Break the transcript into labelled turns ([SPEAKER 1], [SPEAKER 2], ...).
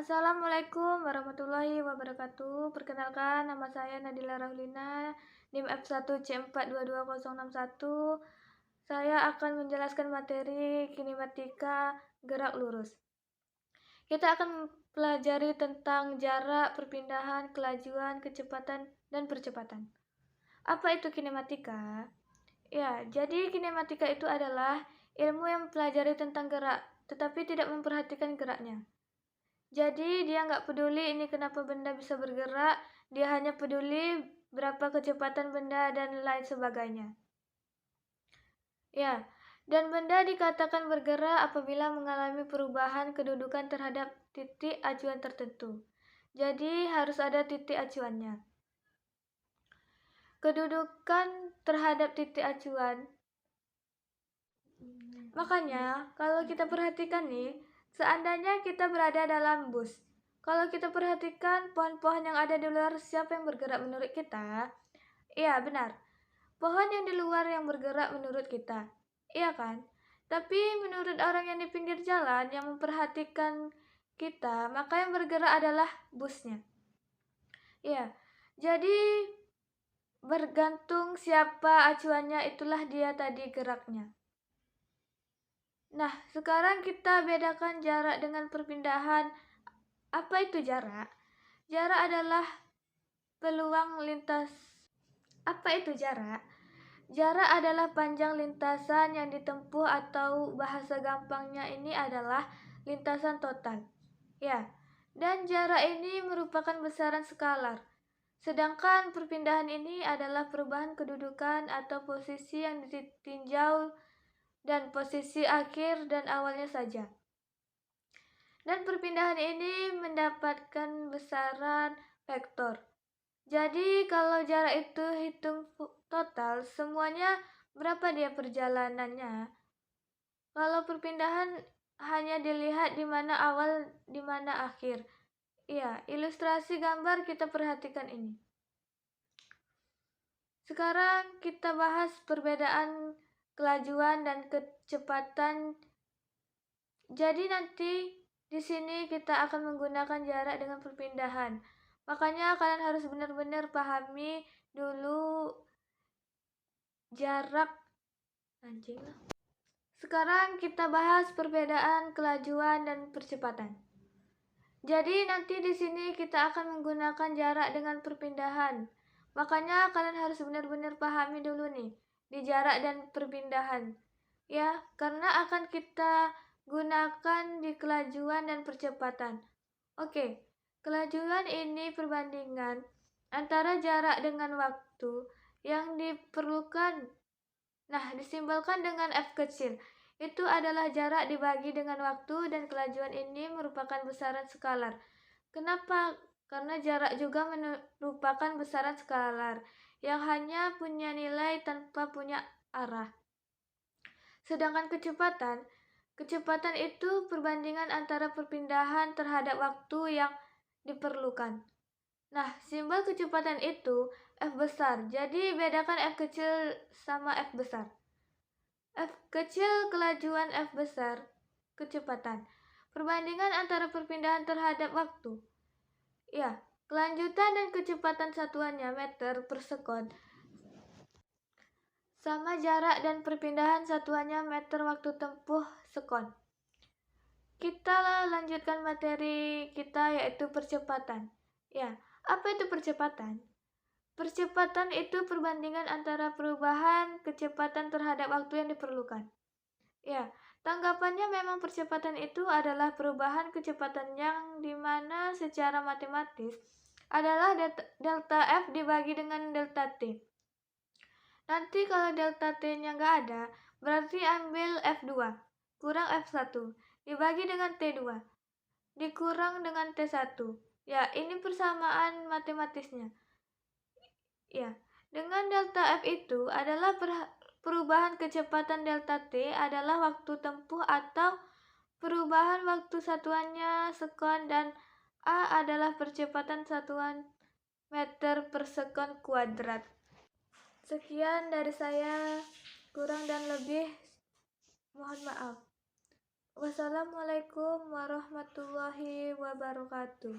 [SPEAKER 1] Assalamualaikum warahmatullahi wabarakatuh. Perkenalkan, nama saya Nadila Rahlina, NIM F1C4220061. Saya akan menjelaskan materi kinematika gerak lurus. Kita akan pelajari tentang jarak, perpindahan, kelajuan, kecepatan, dan percepatan. Apa itu kinematika? Ya, jadi kinematika itu adalah ilmu yang mempelajari tentang gerak, tetapi tidak memperhatikan geraknya. Jadi dia nggak peduli ini kenapa benda bisa bergerak, dia hanya peduli berapa kecepatan benda dan lain sebagainya. Ya, dan benda dikatakan bergerak apabila mengalami perubahan kedudukan terhadap titik acuan tertentu. Jadi harus ada titik acuannya. Kedudukan terhadap titik acuan. Makanya, kalau kita perhatikan nih, seandainya kita berada dalam bus, kalau kita perhatikan pohon-pohon yang ada di luar, siapa yang bergerak menurut kita? Iya, benar. Pohon yang di luar yang bergerak menurut kita. Iya kan? Tapi menurut orang yang di pinggir jalan yang memperhatikan kita, maka yang bergerak adalah busnya. Iya. Jadi bergantung siapa acuannya, itulah dia tadi geraknya. Nah, sekarang kita bedakan jarak dengan perpindahan. Apa itu jarak? Jarak adalah peluang lintas. Apa itu jarak? Jarak adalah panjang lintasan yang ditempuh, atau bahasa gampangnya ini adalah lintasan total. Ya, dan jarak ini merupakan besaran skalar. Sedangkan perpindahan ini adalah perubahan kedudukan atau posisi yang ditinjau dan posisi akhir dan awalnya saja. Dan perpindahan ini mendapatkan besaran vektor. Jadi kalau jarak itu hitung total, semuanya berapa dia perjalanannya. Kalau perpindahan hanya dilihat di mana awal, di mana akhir. Iya, ilustrasi gambar kita perhatikan ini. Sekarang kita bahas perbedaan kelajuan dan kecepatan. Jadi nanti di sini kita akan menggunakan jarak dengan perpindahan. Makanya kalian harus benar-benar pahami dulu jarak. Sekarang kita bahas perbedaan kelajuan dan percepatan. Jadi nanti di sini kita akan menggunakan jarak dengan perpindahan. Makanya kalian harus benar-benar pahami dulu nih di jarak dan perpindahan. Ya, karena akan kita gunakan di kelajuan dan percepatan. Oke, kelajuan ini perbandingan antara jarak dengan waktu yang diperlukan. Nah, disimbolkan dengan F kecil. Itu adalah jarak dibagi dengan waktu, dan kelajuan ini merupakan besaran skalar. Kenapa? Karena jarak juga merupakan besaran skalar yang hanya punya nilai tanpa punya arah. Sedangkan kecepatan itu perbandingan antara perpindahan terhadap waktu yang diperlukan. Nah, simbol kecepatan itu F besar. Jadi bedakan F kecil sama F besar. F kecil kelajuan, F besar kecepatan. Perbandingan antara perpindahan terhadap waktu. Ya, kelanjutan dan kecepatan satuannya meter per sekon. Sama jarak dan perpindahan satuannya meter waktu tempuh sekon. Kita lanjutkan materi kita, yaitu percepatan. Ya, apa itu percepatan? Percepatan itu perbandingan antara perubahan kecepatan terhadap waktu yang diperlukan. Ya, tanggapannya memang percepatan itu adalah perubahan kecepatan yang dimana secara matematis adalah delta F dibagi dengan delta T. Nanti kalau delta T-nya nggak ada, berarti ambil F2 kurang F1 dibagi dengan T2 dikurang dengan T1. Ya, ini persamaan matematisnya. Ya, dengan delta F itu adalah perubahan kecepatan, delta T adalah waktu tempuh atau perubahan waktu satuannya sekon, dan A adalah percepatan satuan meter per sekon kuadrat. Sekian dari saya, kurang dan lebih mohon maaf. Wassalamualaikum warahmatullahi wabarakatuh.